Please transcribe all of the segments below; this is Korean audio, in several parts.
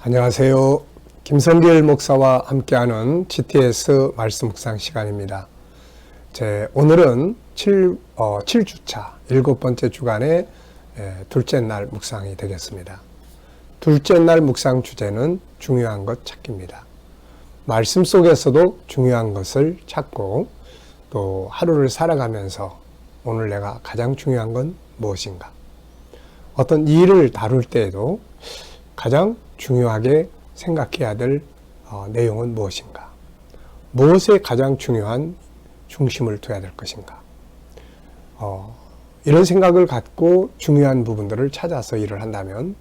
안녕하세요. 김성길 목사와 함께하는 GTS 말씀 묵상 시간입니다. 오늘은 7주차 7번째 주간의 둘째 날 묵상이 되겠습니다. 둘째 날 묵상 주제는 중요한 것 찾기입니다. 말씀 속에서도 중요한 것을 찾고 또 하루를 살아가면서 오늘 내가 가장 중요한 건 무엇인가? 어떤 일을 다룰 때에도 가장 중요하게 생각해야 될 내용은 무엇인가? 무엇에 가장 중요한 중심을 둬야 될 것인가? 이런 생각을 갖고 중요한 부분들을 찾아서 일을 한다면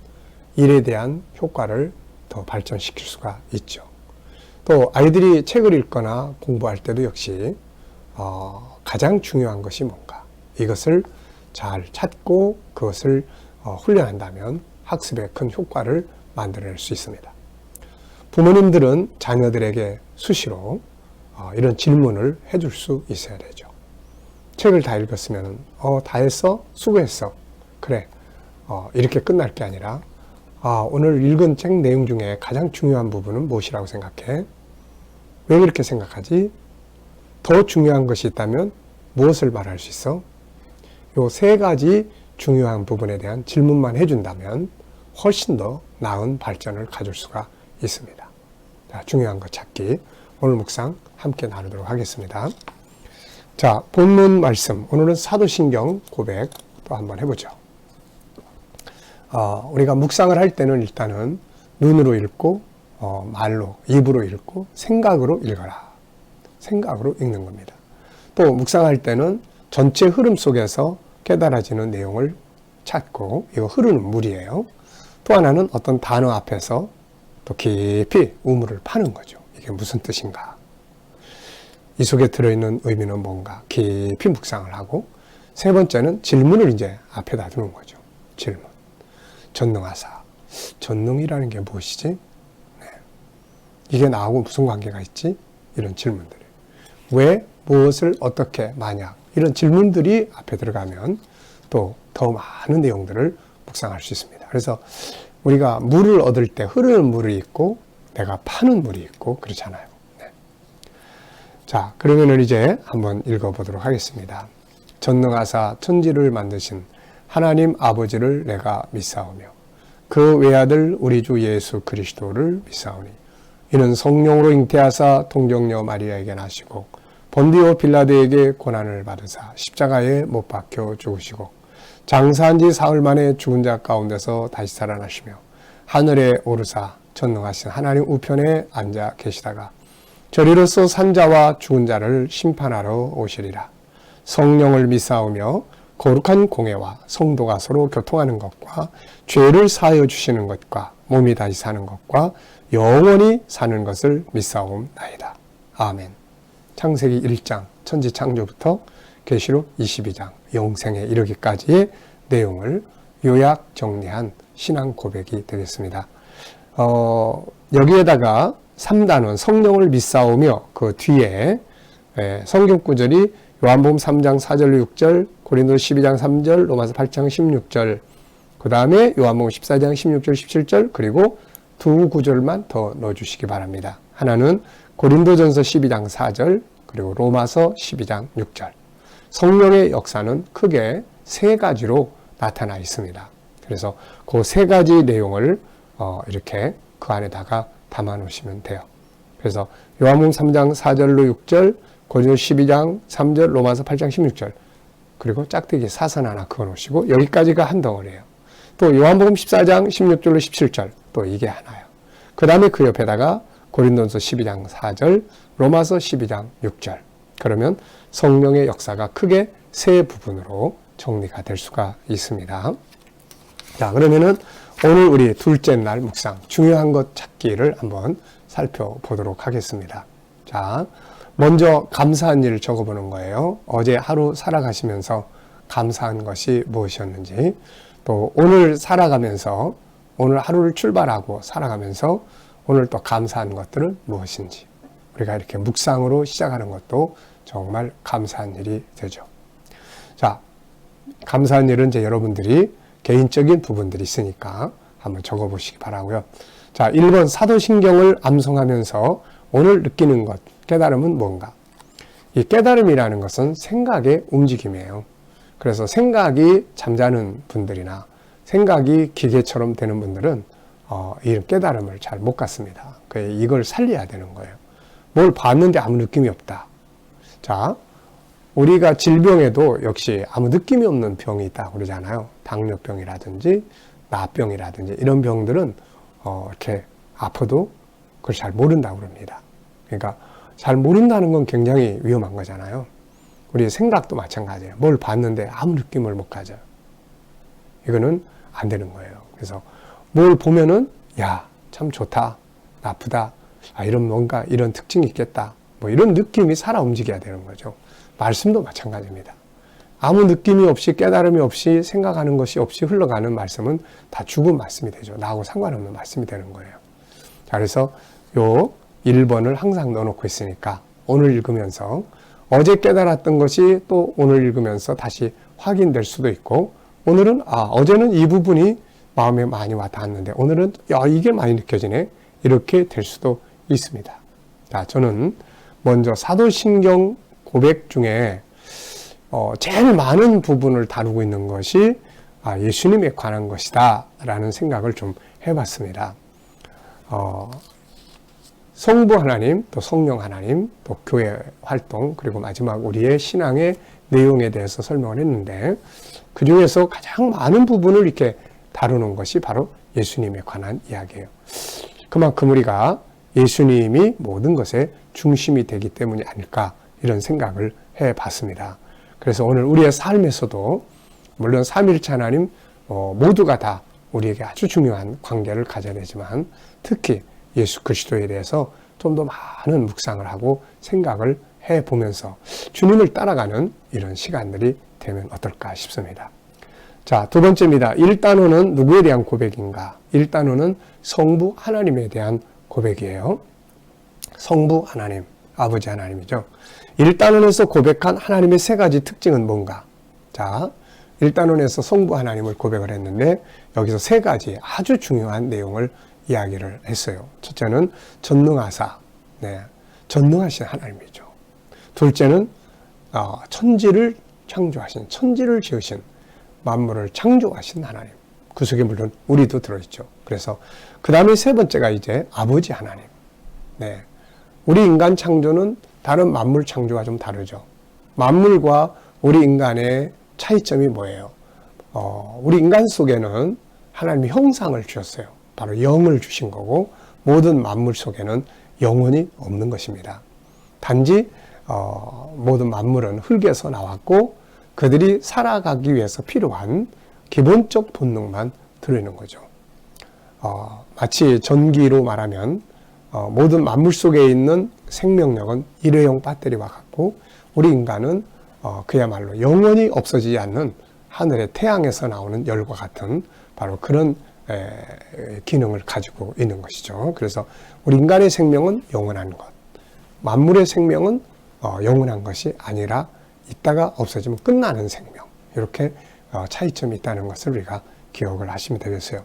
일에 대한 효과를 더 발전시킬 수가 있죠. 또 아이들이 책을 읽거나 공부할 때도 역시 가장 중요한 것이 뭔가? 이것을 잘 찾고 그것을 훈련한다면 학습에 큰 효과를 만들어낼 수 있습니다. 부모님들은 자녀들에게 수시로 이런 질문을 해줄 수 있어야 되죠. 책을 다 읽었으면 다 했어? 수고했어. 그래. 이렇게 끝날 게 아니라 오늘 읽은 책 내용 중에 가장 중요한 부분은 무엇이라고 생각해? 왜 그렇게 생각하지? 더 중요한 것이 있다면 무엇을 말할 수 있어? 요 세 가지 중요한 부분에 대한 질문만 해준다면 훨씬 더 나은 발전을 가질 수가 있습니다. 자, 중요한 것 찾기. 오늘 묵상 함께 나누도록 하겠습니다. 자, 본문 말씀. 오늘은 사도신경 고백 또 한번 해보죠. 우리가 묵상을 할 때는 일단은 눈으로 읽고, 말로, 입으로 읽고, 생각으로 읽어라. 생각으로 읽는 겁니다. 또 묵상할 때는 전체 흐름 속에서 깨달아지는 내용을 찾고, 이거 흐르는 물이에요. 또 하나는 어떤 단어 앞에서 또 깊이 우물을 파는 거죠. 이게 무슨 뜻인가? 이 속에 들어있는 의미는 뭔가? 깊이 묵상을 하고, 세 번째는 질문을 이제 앞에다 두는 거죠. 질문. 전능하사. 전능이라는 게 무엇이지? 네. 이게 나하고 무슨 관계가 있지? 이런 질문들. 왜, 무엇을, 어떻게, 만약. 이런 질문들이 앞에 들어가면 또 더 많은 내용들을 묵상할 수 있습니다. 그래서 우리가 물을 얻을 때 흐르는 물이 있고 내가 파는 물이 있고 그렇잖아요. 네. 자, 그러면 이제 한번 읽어보도록 하겠습니다. 전능하사 천지를 만드신 하나님 아버지를 내가 믿사오며 그 외아들 우리 주 예수 그리스도를 믿사오니 이는 성령으로 잉태하사 동정녀 마리아에게 나시고 본디오 빌라도에게 고난을 받으사 십자가에 못 박혀 죽으시고 장사한 지 사흘 만에 죽은 자 가운데서 다시 살아나시며 하늘에 오르사 전능하신 하나님 우편에 앉아 계시다가 저리로서 산자와 죽은 자를 심판하러 오시리라. 성령을 믿사오며 거룩한 공회와 성도가 서로 교통하는 것과 죄를 사하여 주시는 것과 몸이 다시 사는 것과 영원히 사는 것을 믿사옵나이다. 아멘. 창세기 1장 천지 창조부터 계시록 22장 영생에 이르기까지의 내용을 요약 정리한 신앙 고백이 되겠습니다. 여기에다가 3단원 성령을 믿사오며 그 뒤에 성경 구절이 요한복음 3장 4절 6절 고린도서 12장 3절 로마서 8장 16절 그 다음에 요한복음 14장 16절 17절 그리고 두 구절만 더 넣어주시기 바랍니다. 하나는 고린도전서 12장 4절 그리고 로마서 12장 6절 성령의 역사는 크게 세 가지로 나타나 있습니다. 그래서 그 세 가지 내용을 이렇게 그 안에다가 담아 놓으시면 돼요. 그래서 요한복음 3장 4절로 6절, 고린도 12장 3절, 로마서 8장 16절 그리고 짝대기 사선 하나 그어 놓으시고 여기까지가 한 덩어리예요. 또 요한복음 14장 16절로 17절 또 이게 하나예요. 그 다음에 그 옆에다가 고린도전서 12장 4절, 로마서 12장 6절 그러면 성령의 역사가 크게 세 부분으로 정리가 될 수가 있습니다. 자, 그러면은 오늘 우리 둘째 날 묵상, 중요한 것 찾기를 한번 살펴보도록 하겠습니다. 자, 먼저 감사한 일을 적어보는 거예요. 어제 하루 살아가시면서 감사한 것이 무엇이었는지, 또 오늘 살아가면서, 오늘 하루를 출발하고 살아가면서 오늘 또 감사한 것들은 무엇인지, 우리가 이렇게 묵상으로 시작하는 것도 정말 감사한 일이 되죠. 자, 감사한 일은 이제 여러분들이 개인적인 부분들이 있으니까 한번 적어보시기 바라고요. 자, 1번 사도신경을 암송하면서 오늘 느끼는 것, 깨달음은 뭔가? 이 깨달음이라는 것은 생각의 움직임이에요. 그래서 생각이 잠자는 분들이나 생각이 기계처럼 되는 분들은 이 깨달음을 잘 못 갖습니다. 이걸 살려야 되는 거예요. 뭘 봤는데 아무 느낌이 없다. 자, 우리가 질병에도 역시 아무 느낌이 없는 병이 있다고 그러잖아요. 당뇨병이라든지 나병이라든지 이런 병들은 이렇게 아파도 그걸 잘 모른다고 그럽니다. 그러니까 잘 모른다는 건 굉장히 위험한 거잖아요. 우리 생각도 마찬가지예요. 뭘 봤는데 아무 느낌을 못 가져요. 이거는 안 되는 거예요. 그래서 뭘 보면은 야, 참 좋다, 나쁘다, 이런 뭔가 이런 특징이 있겠다, 뭐 이런 느낌이 살아 움직여야 되는 거죠. 말씀도 마찬가지입니다. 아무 느낌이 없이 깨달음이 없이 생각하는 것이 없이 흘러가는 말씀은 다 죽은 말씀이 되죠. 나하고 상관없는 말씀이 되는 거예요. 자, 그래서 요 1번을 항상 넣어놓고 있으니까 오늘 읽으면서 어제 깨달았던 것이 또 오늘 읽으면서 다시 확인될 수도 있고, 오늘은 어제는 이 부분이 마음에 많이 와 닿았는데 오늘은 이게 많이 느껴지네, 이렇게 될 수도 있습니다. 자, 저는 먼저 사도신경 고백 중에 제일 많은 부분을 다루고 있는 것이 예수님에 관한 것이다 라는 생각을 좀 해봤습니다. 성부 하나님, 또 성령 하나님, 또 교회 활동, 그리고 마지막 우리의 신앙의 내용에 대해서 설명을 했는데, 그 중에서 가장 많은 부분을 이렇게 다루는 것이 바로 예수님에 관한 이야기예요. 그만큼 우리가 예수님이 모든 것의 중심이 되기 때문이 아닐까, 이런 생각을 해봤습니다. 그래서 오늘 우리의 삶에서도 물론 삼위일체 하나님 모두가 다 우리에게 아주 중요한 관계를 가져야 되지만, 특히 예수 그리스도에 대해서 좀 더 많은 묵상을 하고 생각을 해보면서 주님을 따라가는 이런 시간들이 되면 어떨까 싶습니다. 자, 두 번째입니다. 1단원은 누구에 대한 고백인가? 1단원은 성부 하나님에 대한 고백이에요. 성부 하나님, 아버지 하나님이죠. 1단원에서 고백한 하나님의 세 가지 특징은 뭔가? 자, 1단원에서 성부 하나님을 고백을 했는데 여기서 세 가지 아주 중요한 내용을 이야기를 했어요. 첫째는 전능하사, 전능하신 하나님이죠. 둘째는 천지를 창조하신, 천지를 지으신, 만물을 창조하신 하나님. 그 속에 물론 우리도 들어있죠. 그래서 그 다음에 세 번째가 이제 아버지 하나님. 우리 인간 창조는 다른 만물 창조와 좀 다르죠. 만물과 우리 인간의 차이점이 뭐예요? 우리 인간 속에는 하나님이 형상을 주셨어요. 바로 영을 주신 거고, 모든 만물 속에는 영혼이 없는 것입니다. 단지 모든 만물은 흙에서 나왔고 그들이 살아가기 위해서 필요한 기본적 본능만 들어있는 거죠. 마치 전기로 말하면 모든 만물 속에 있는 생명력은 일회용 배터리와 같고, 우리 인간은 그야말로 영원히 없어지지 않는 하늘의 태양에서 나오는 열과 같은 바로 그런 기능을 가지고 있는 것이죠. 그래서 우리 인간의 생명은 영원한 것, 만물의 생명은 영원한 것이 아니라 있다가 없어지면 끝나는 생명, 이렇게 차이점이 있다는 것을 우리가 기억을 하시면 되겠어요.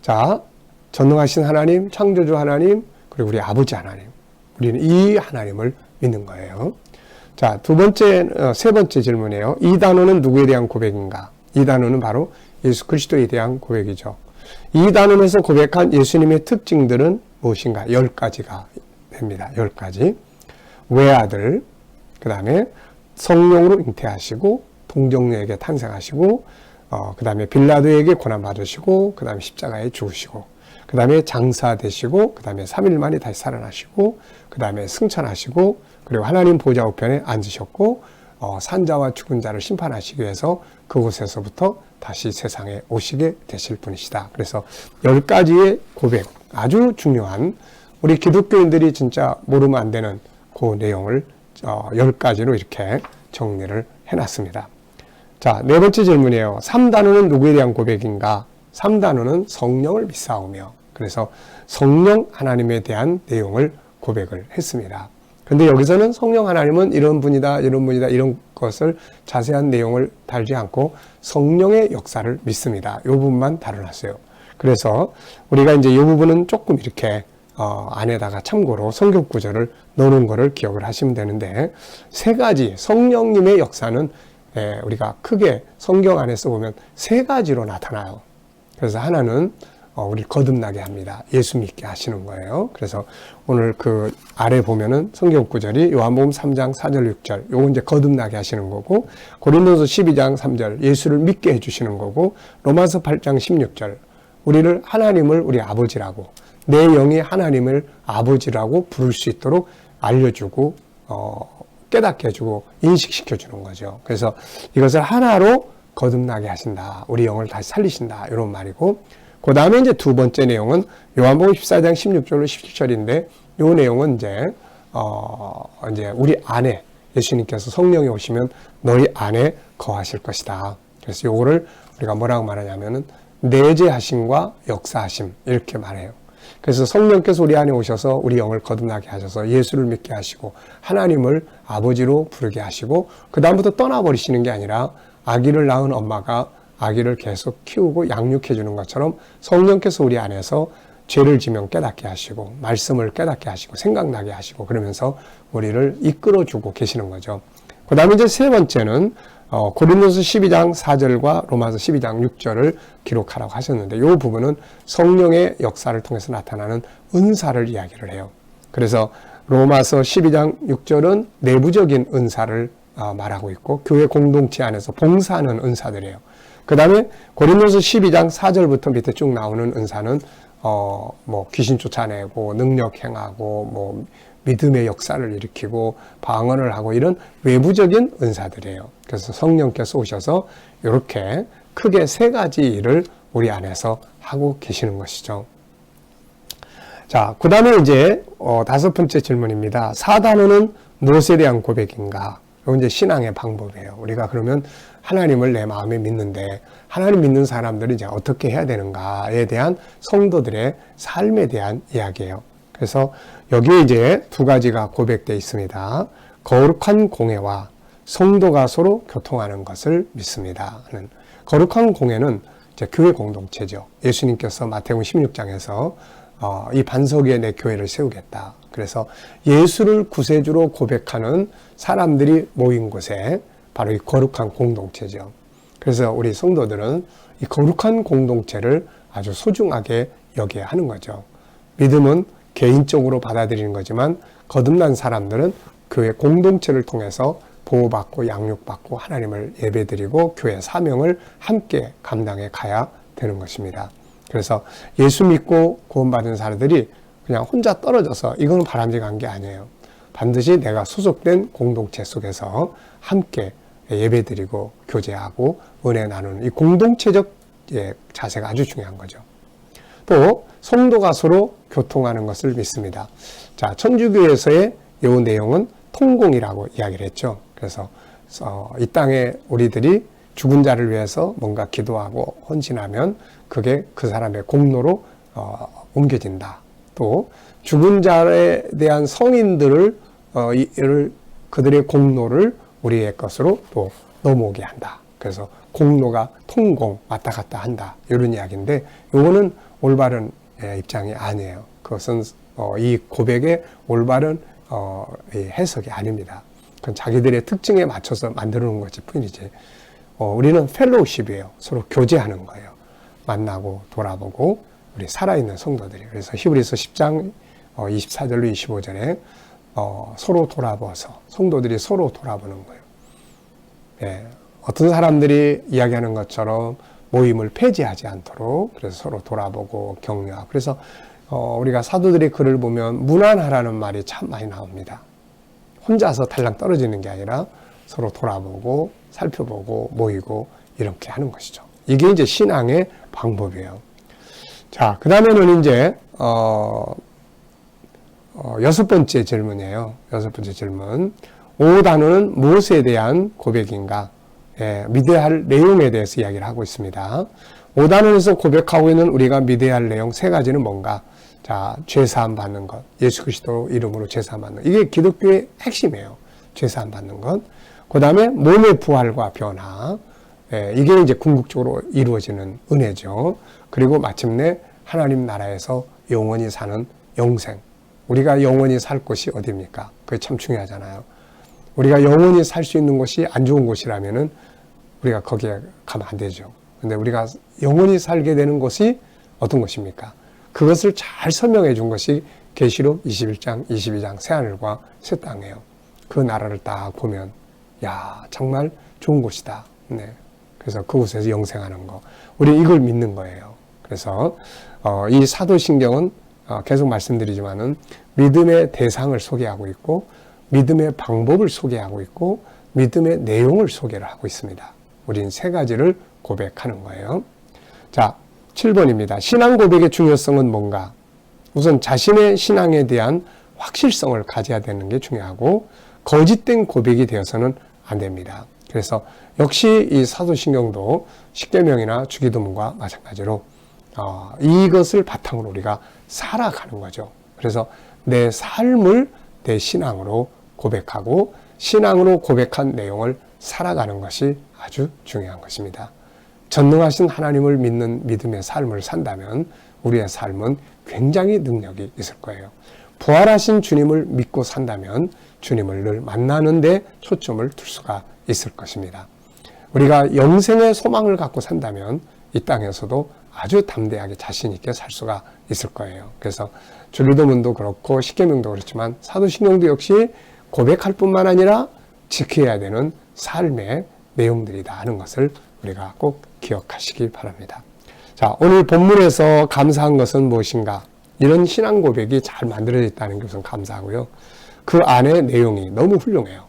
자, 전능하신 하나님, 창조주 하나님, 그리고 우리 아버지 하나님, 우리는 이 하나님을 믿는 거예요. 자, 세 번째 질문이에요. 이 단어는 누구에 대한 고백인가? 이 단어는 바로 예수 그리스도에 대한 고백이죠. 이 단원에서 고백한 예수님의 특징들은 무엇인가? 10가지가 됩니다. 10가지. 외아들, 그 다음에 성령으로 잉태하시고 동정녀에게 탄생하시고, 그 다음에 빌라도에게 고난받으시고, 그 다음에 십자가에 죽으시고, 그 다음에 장사 되시고, 그 다음에 3일 만에 다시 살아나시고, 그 다음에 승천하시고, 그리고 하나님 보좌 우편에 앉으셨고, 산자와 죽은 자를 심판하시기 위해서 그곳에서부터 다시 세상에 오시게 되실 분이시다. 그래서 10가지의 고백, 아주 중요한, 우리 기독교인들이 진짜 모르면 안 되는 그 내용을 10가지로 이렇게 정리를 해놨습니다. 자, 네 번째 질문이에요. 3단원은 누구에 대한 고백인가? 3단원은 성령을 믿사오며, 그래서 성령 하나님에 대한 내용을 고백을 했습니다. 그런데 여기서는 성령 하나님은 이런 분이다, 이런 분이다, 이런 것을 자세한 내용을 달지 않고 성령의 역사를 믿습니다. 이 부분만 다뤄놨어요. 그래서 우리가 이제 이 부분은 조금 이렇게 안에다가 참고로 성경 구절을 넣는 거를 기억을 하시면 되는데, 세 가지 성령님의 역사는 우리가 크게 성경 안에서 보면 세 가지로 나타나요. 그래서 하나는 우리 거듭나게 합니다. 예수 믿게 하시는 거예요. 그래서 오늘 그 아래 보면은 성경 구절이 요한복음 3장 4절 6절, 요건 이제 거듭나게 하시는 거고, 고린도서 12장 3절 예수를 믿게 해주시는 거고, 로마서 8장 16절 우리를 하나님을 우리 아버지라고, 내 영이 하나님을 아버지라고 부를 수 있도록 알려주고 깨닫게 해주고 인식시켜주는 거죠. 그래서 이것을 하나로 거듭나게 하신다. 우리 영을 다시 살리신다. 이런 말이고, 그 다음에 이제 두 번째 내용은 요한복음 14장 16절로 17절인데, 요 내용은 이제 우리 안에 예수님께서 성령이 오시면 너희 안에 거하실 것이다. 그래서 요거를 우리가 뭐라고 말하냐면은 내재하심과 역사하심 이렇게 말해요. 그래서 성령께서 우리 안에 오셔서 우리 영을 거듭나게 하셔서 예수를 믿게 하시고 하나님을 아버지로 부르게 하시고, 그 다음부터 떠나버리시는 게 아니라 아기를 낳은 엄마가 아기를 계속 키우고 양육해 주는 것처럼 성령께서 우리 안에서 죄를 지면 깨닫게 하시고 말씀을 깨닫게 하시고 생각나게 하시고 그러면서 우리를 이끌어주고 계시는 거죠. 그 다음에 이제 세 번째는 고린도서 12장 4절과 로마서 12장 6절을 기록하라고 하셨는데, 이 부분은 성령의 역사를 통해서 나타나는 은사를 이야기를 해요. 그래서 로마서 12장 6절은 내부적인 은사를 말하고 있고, 교회 공동체 안에서 봉사하는 은사들이에요. 그 다음에 고린도서 12장 4절부터 밑에 쭉 나오는 은사는 귀신 쫓아내고 능력 행하고 믿음의 역사를 일으키고 방언을 하고 이런 외부적인 은사들이에요. 그래서 성령께서 오셔서 이렇게 크게 세 가지 일을 우리 안에서 하고 계시는 것이죠. 자, 그 다음에 이제 다섯 번째 질문입니다. 사단어는 무엇에 대한 고백인가? 이건 이제 신앙의 방법이에요. 우리가 그러면 하나님을 내 마음에 믿는데 하나님 믿는 사람들이 이제 어떻게 해야 되는가에 대한 성도들의 삶에 대한 이야기예요. 그래서 여기에 이제 두 가지가 고백되어 있습니다. 거룩한 공회와 성도가 서로 교통하는 것을 믿습니다. 거룩한 공회는 이제 교회 공동체죠. 예수님께서 마태복음 16장에서 이 반석 위에 내 교회를 세우겠다. 그래서 예수를 구세주로 고백하는 사람들이 모인 곳에 바로 이 거룩한 공동체죠. 그래서 우리 성도들은 이 거룩한 공동체를 아주 소중하게 여겨야 하는 거죠. 믿음은 개인적으로 받아들이는 거지만 거듭난 사람들은 교회 공동체를 통해서 보호받고 양육받고 하나님을 예배드리고 교회 사명을 함께 감당해 가야 되는 것입니다. 그래서 예수 믿고 구원받은 사람들이 그냥 혼자 떨어져서 이거는 바람직한 게 아니에요. 반드시 내가 소속된 공동체 속에서 함께 예배드리고 교제하고 은혜 나누는 이 공동체적 자세가 아주 중요한 거죠. 또 성도가 서로 교통하는 것을 믿습니다. 자, 천주교에서의 이 내용은 통공이라고 이야기를 했죠. 그래서 이 땅에 우리들이 죽은 자를 위해서 뭔가 기도하고 헌신하면 그게 그 사람의 공로로 옮겨진다. 또 죽은 자에 대한 성인들을 그들의 공로를 우리의 것으로 또 넘어오게 한다. 그래서 공로가 통공 왔다 갔다 한다. 이런 이야기인데 이거는 올바른 입장이 아니에요. 그것은 이 고백의 올바른 해석이 아닙니다. 그건 자기들의 특징에 맞춰서 만들어 놓은 것일 뿐이지. 우리는 펠로우십이에요. 서로 교제하는 거예요. 만나고 돌아보고 우리 살아있는 성도들이. 그래서 히브리서 10장 24절로 25절에 서로 돌아보아서 성도들이 서로 돌아보는 거예요. 예, 어떤 사람들이 이야기하는 것처럼 모임을 폐지하지 않도록 그래서 서로 돌아보고 격려하고. 그래서 우리가 사도들의 글을 보면 문안하라는 말이 참 많이 나옵니다. 혼자서 달랑 떨어지는 게 아니라 서로 돌아보고 살펴보고 모이고 이렇게 하는 것이죠. 이게 이제 신앙의 방법이에요. 자, 그 다음에는 이제 여섯 번째 질문이에요. 여섯 번째 질문. 5단어는 무엇에 대한 고백인가? 믿어야 할 내용에 대해서 이야기를 하고 있습니다. 5단원에서 고백하고 있는 우리가 믿어야 할 내용 세 가지는 뭔가? 자, 죄사함 받는 것. 예수 그리스도 이름으로 죄사함 받는 것. 이게 기독교의 핵심이에요. 죄사함 받는 것. 그 다음에 몸의 부활과 변화. 이게 이제 궁극적으로 이루어지는 은혜죠. 그리고 마침내 하나님 나라에서 영원히 사는 영생. 우리가 영원히 살 곳이 어디입니까? 그게 참 중요하잖아요. 우리가 영원히 살 수 있는 곳이 안 좋은 곳이라면은 우리가 거기에 가면 안 되죠. 근데 우리가 영원히 살게 되는 곳이 어떤 곳입니까? 그것을 잘 설명해 준 것이 계시록 21장, 22장 새하늘과 새 땅이에요. 그 나라를 딱 보면 야, 정말 좋은 곳이다. 네. 그래서 그곳에서 영생하는 거. 우리 이걸 믿는 거예요. 그래서 이 사도신경은 계속 말씀드리지만은 믿음의 대상을 소개하고 있고 믿음의 방법을 소개하고 있고 믿음의 내용을 소개를 하고 있습니다. 우린 세 가지를 고백하는 거예요. 자, 7번입니다. 신앙 고백의 중요성은 뭔가? 우선 자신의 신앙에 대한 확실성을 가져야 되는 게 중요하고 거짓된 고백이 되어서는 안 됩니다. 그래서 역시 이 사도신경도 십계명이나 주기도문과 마찬가지로 이것을 바탕으로 우리가 살아가는 거죠. 그래서 내 삶을 내 신앙으로 고백하고 신앙으로 고백한 내용을 살아가는 것이 아주 중요한 것입니다. 전능하신 하나님을 믿는 믿음의 삶을 산다면 우리의 삶은 굉장히 능력이 있을 거예요. 부활하신 주님을 믿고 산다면 주님을 늘 만나는 데 초점을 둘 수가 있을 것입니다. 우리가 영생의 소망을 갖고 산다면 이 땅에서도 아주 담대하게 자신 있게 살 수가 있을 거예요. 그래서 주기도문도 그렇고 십계명도 그렇지만 사도신경도 역시 고백할 뿐만 아니라 지켜야 되는 삶의 내용들이다 하는 것을 우리가 꼭 기억하시기 바랍니다. 자, 오늘 본문에서 감사한 것은 무엇인가? 이런 신앙 고백이 잘 만들어져 있다는 것은 감사하고요. 그 안에 내용이 너무 훌륭해요.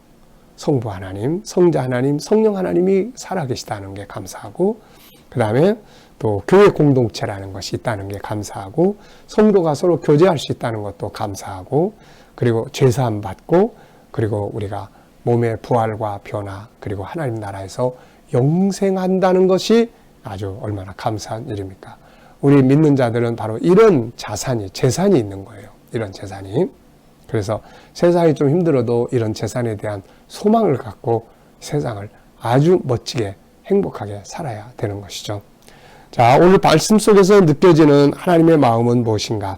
성부 하나님, 성자 하나님, 성령 하나님이 살아계시다는 게 감사하고 그 다음에 또 교회 공동체라는 것이 있다는 게 감사하고 성도가 서로 교제할 수 있다는 것도 감사하고 그리고 죄사함 받고 그리고 우리가 몸의 부활과 변화 그리고 하나님 나라에서 영생한다는 것이 아주 얼마나 감사한 일입니까? 우리 믿는 자들은 바로 이런 재산이 있는 거예요. 이런 재산이. 그래서 세상이 좀 힘들어도 이런 재산에 대한 소망을 갖고 세상을 아주 멋지게 행복하게 살아야 되는 것이죠. 자, 오늘 말씀 속에서 느껴지는 하나님의 마음은 무엇인가?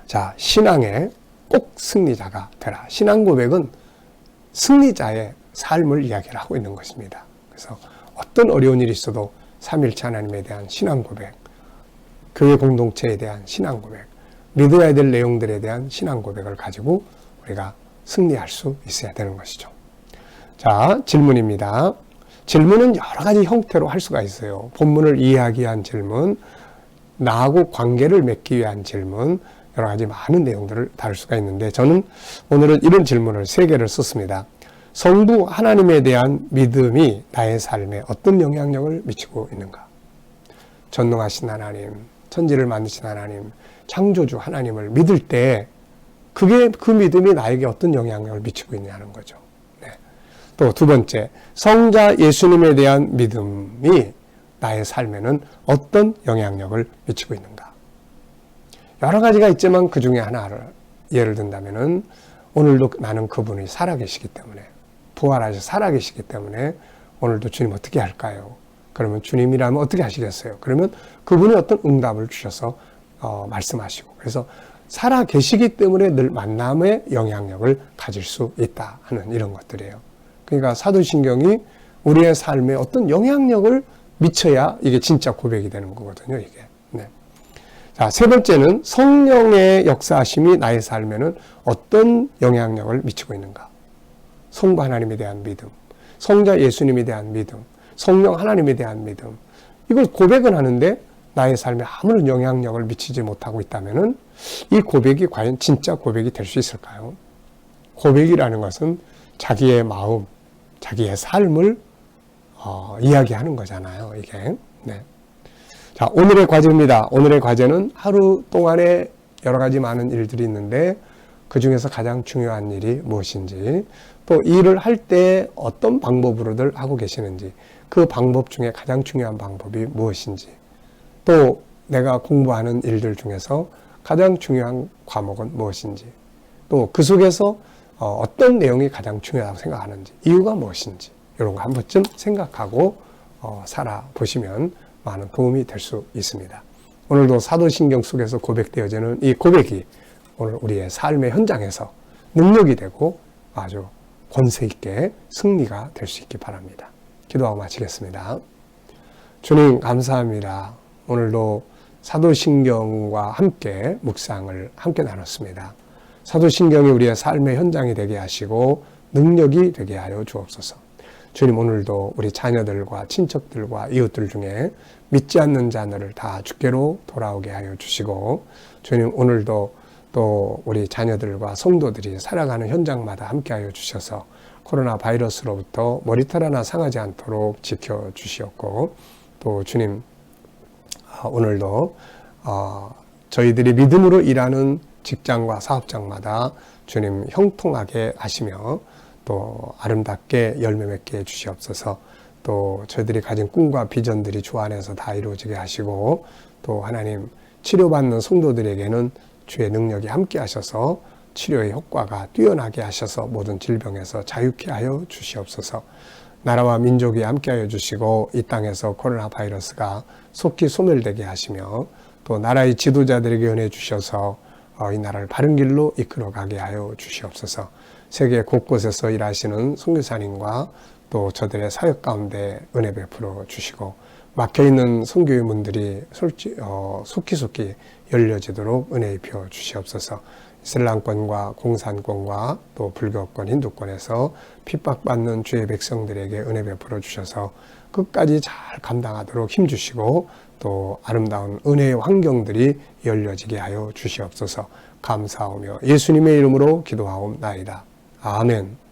자, 신앙에 꼭 승리자가 되라. 신앙 고백은 승리자의 삶을 이야기를 하고 있는 것입니다. 그래서 어떤 어려운 일이 있어도 삼위일체 하나님에 대한 신앙 고백, 교회 공동체에 대한 신앙 고백, 믿어야 될 내용들에 대한 신앙 고백을 가지고 우리가 승리할 수 있어야 되는 것이죠. 자, 질문입니다. 질문은 여러 가지 형태로 할 수가 있어요. 본문을 이해하기 위한 질문, 나하고 관계를 맺기 위한 질문, 여러 가지 많은 내용들을 다룰 수가 있는데 저는 오늘은 이런 질문을 3개를 썼습니다. 성부 하나님에 대한 믿음이 나의 삶에 어떤 영향력을 미치고 있는가? 전능하신 하나님, 천지를 만드신 하나님, 창조주 하나님을 믿을 때 그 믿음이 나에게 어떤 영향력을 미치고 있냐는 거죠. 네. 또 2번째, 성자 예수님에 대한 믿음이 나의 삶에는 어떤 영향력을 미치고 있는가? 여러 가지가 있지만 그 중에 하나를 예를 든다면은 오늘도 나는 그분이 살아계시기 때문에 부활하셔서 살아계시기 때문에 오늘도 주님 어떻게 할까요? 그러면 주님이라면 어떻게 하시겠어요? 그러면 그분이 어떤 응답을 주셔서 말씀하시고 그래서 살아계시기 때문에 늘 만남의 영향력을 가질 수 있다 하는 이런 것들이에요. 그러니까 사도신경이 우리의 삶에 어떤 영향력을 미쳐야 이게 진짜 고백이 되는 거거든요. 이게. 네. 자, 3번째는 성령의 역사하심이 나의 삶에는 어떤 영향력을 미치고 있는가? 성부 하나님에 대한 믿음, 성자 예수님에 대한 믿음, 성령 하나님에 대한 믿음. 이걸 고백은 하는데 나의 삶에 아무런 영향력을 미치지 못하고 있다면은 이 고백이 과연 진짜 고백이 될 수 있을까요? 고백이라는 것은 자기의 마음, 자기의 삶을 이야기하는 거잖아요. 이게. 네. 자, 오늘의 과제입니다. 오늘의 과제는 하루 동안에 여러 가지 많은 일들이 있는데 그 중에서 가장 중요한 일이 무엇인지 또 일을 할 때 어떤 방법으로들 하고 계시는지 그 방법 중에 가장 중요한 방법이 무엇인지 또 내가 공부하는 일들 중에서 가장 중요한 과목은 무엇인지 또 그 속에서 어떤 내용이 가장 중요하다고 생각하는지 이유가 무엇인지 이런 거 한 번쯤 생각하고 살아보시면 많은 도움이 될 수 있습니다. 오늘도 사도신경 속에서 고백되어지는 이 고백이 오늘 우리의 삶의 현장에서 능력이 되고 아주 권세 있게 승리가 될 수 있기 바랍니다. 기도하고 마치겠습니다. 주님 감사합니다. 오늘도 사도신경과 함께 묵상을 함께 나눴습니다. 사도신경이 우리의 삶의 현장이 되게 하시고 능력이 되게 하여 주옵소서. 주님 오늘도 우리 자녀들과 친척들과 이웃들 중에 믿지 않는 자녀를 다 주께로 돌아오게 하여 주시고 주님 오늘도 또 우리 자녀들과 성도들이 살아가는 현장마다 함께 하여 주셔서 코로나 바이러스로부터 머리털 하나 상하지 않도록 지켜주시옵고 또 주님 오늘도 저희들이 믿음으로 일하는 직장과 사업장마다 주님 형통하게 하시며 또 아름답게 열매 맺게 해주시옵소서. 또 저희들이 가진 꿈과 비전들이 주 안에서 다 이루어지게 하시고 또 하나님 치료받는 성도들에게는 주의 능력이 함께 하셔서 치료의 효과가 뛰어나게 하셔서 모든 질병에서 자유케 하여 주시옵소서. 나라와 민족이 함께 하여 주시고 이 땅에서 코로나 바이러스가 속히 소멸되게 하시며 또 나라의 지도자들에게 은혜 주셔서 이 나라를 바른 길로 이끌어가게 하여 주시옵소서. 세계 곳곳에서 일하시는 선교사님과 또 저들의 사역 가운데 은혜 베풀어 주시고 막혀있는 선교의 문들이 속히 열려지도록 은혜 입혀 주시옵소서. 이슬람권과 공산권과 또 불교권, 힌두권에서 핍박받는 주의 백성들에게 은혜 베풀어 주셔서 끝까지 잘 감당하도록 힘주시고 또 아름다운 은혜의 환경들이 열려지게 하여 주시옵소서. 감사하며 예수님의 이름으로 기도하옵나이다. 아멘.